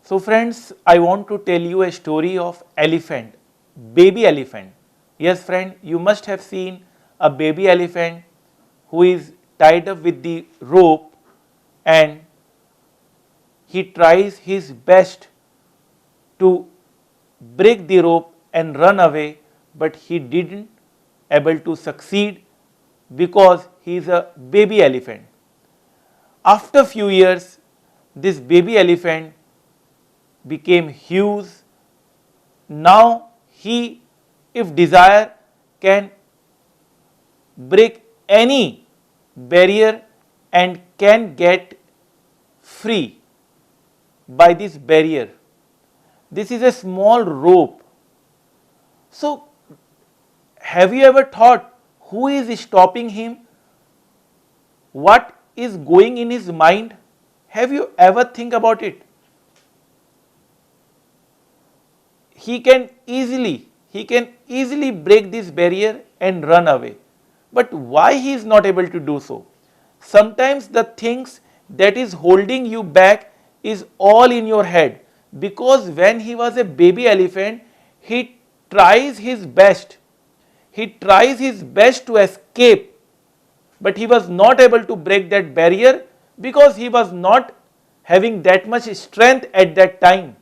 So friends, I want to tell you a story of elephant, baby elephant. Yes friend, you must have seen a baby elephant who is tied up with the rope and he tries his best to break the rope and run away, but he didn't able to succeed because he is a baby elephant. After few years, this baby elephant became huge. Now he, if desire, can break any barrier and can get free by this barrier. This is a small rope. So have you ever thought who is stopping him? What is going in his mind? Have you ever think about it? He can easily break this barrier and run away. But why he is not able to do so? Sometimes the things that is holding you back is all in your head, because when he was a baby elephant, he tries his best. He tries his best to escape, but he was not able to break that barrier because he was not having that much strength at that time.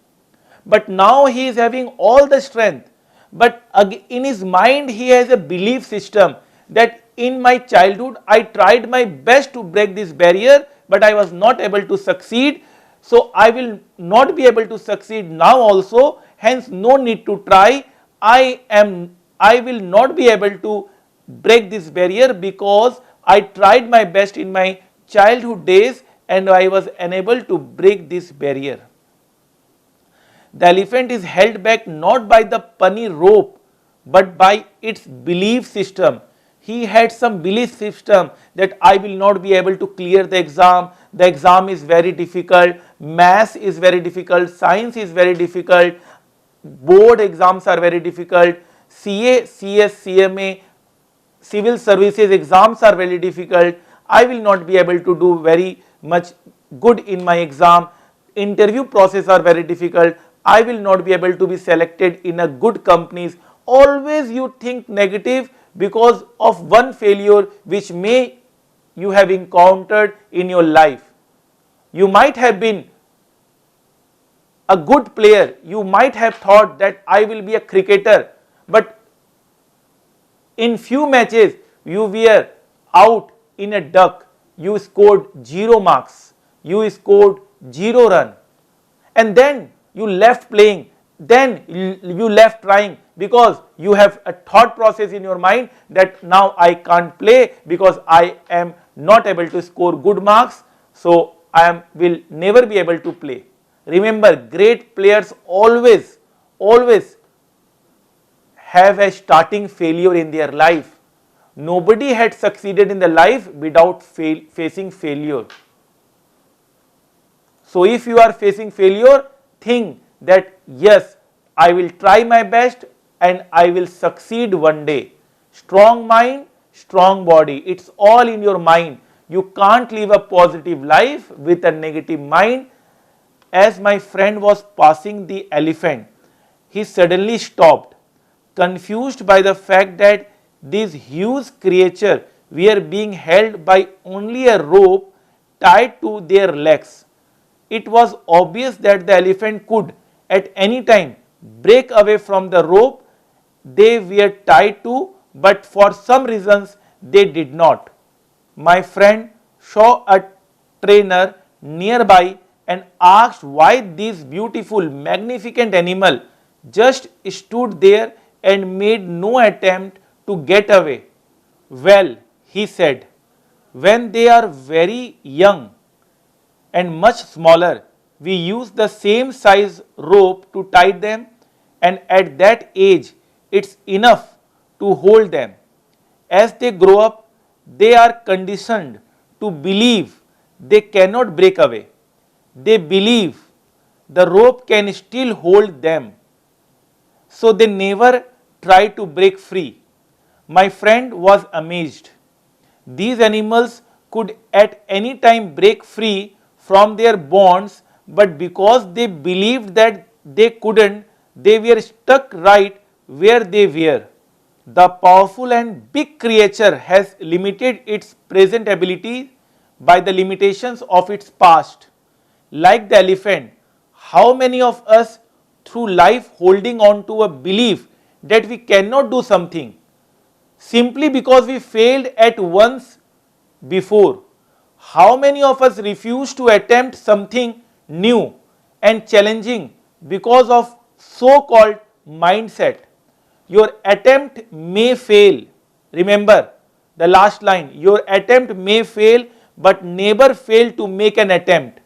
But now he is having all the strength, but in his mind he has a belief system that in my childhood I tried my best to break this barrier, but I was not able to succeed. So I will not be able to succeed now also, hence no need to try. I will not be able to break this barrier because I tried my best in my childhood days and I was unable to break this barrier. The elephant is held back not by the punny rope but by its belief system. He had some belief system that I will not be able to clear the exam is very difficult, maths is very difficult, science is very difficult, board exams are very difficult, CA, CS, CMA, civil services exams are very difficult, I will not be able to do very much good in my exam, interview process are very difficult, I will not be able to be selected in a good companies. Always you think negative because of one failure which may you have encountered in your life. You might have been a good player, you might have thought that I will be a cricketer, but in few matches you were out in a duck, you scored 0 marks, you scored 0 run, and then you left playing, then you left trying because you have a thought process in your mind that now I can't play because I am not able to score good marks, so I will never be able to play. Remember, great players always have a starting failure in their life. Nobody had succeeded in the life without facing failure. So if you are facing failure, think that yes, I will try my best and I will succeed one day. Strong mind, strong body, it's all in your mind. You can't live a positive life with a negative mind. As my friend was passing the elephant, he suddenly stopped, confused by the fact that these huge creatures were being held by only a rope tied to their legs. It was obvious that the elephant could at any time break away from the rope they were tied to, but for some reasons they did not. My friend saw a trainer nearby and asked why this beautiful, magnificent animal just stood there and made no attempt to get away. Well, he said, when they are very young and much smaller, we use the same size rope to tie them, and at that age it's enough to hold them. As they grow up, they are conditioned to believe they cannot break away. They believe the rope can still hold them, so they never try to break free. My friend was amazed. These animals could at any time break free from their bonds but because they believed that they couldn't, they were stuck right where they were. The powerful and big creature has limited its present ability by the limitations of its past. Like the elephant, how many of us through life holding on to a belief that we cannot do something simply because we failed at once before? How many of us refuse to attempt something new and challenging because of so-called mindset? Your attempt may fail. Remember the last line, your attempt may fail, but never fail to make an attempt.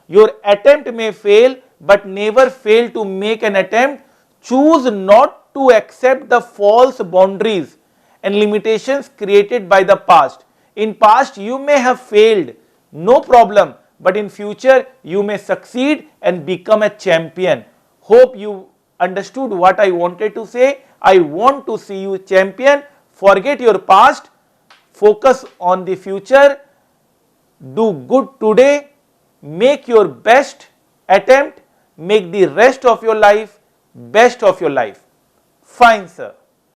Your attempt may fail, but never fail to make an attempt. Choose not to accept the false boundaries and limitations created by the past. In past you may have failed, no problem, but in future you may succeed and become a champion. Hope you understood what I wanted to say. I want to see you champion. Forget your past, focus on the future, do good today, make your best attempt, make the rest of your life best of your life. Fine, sir.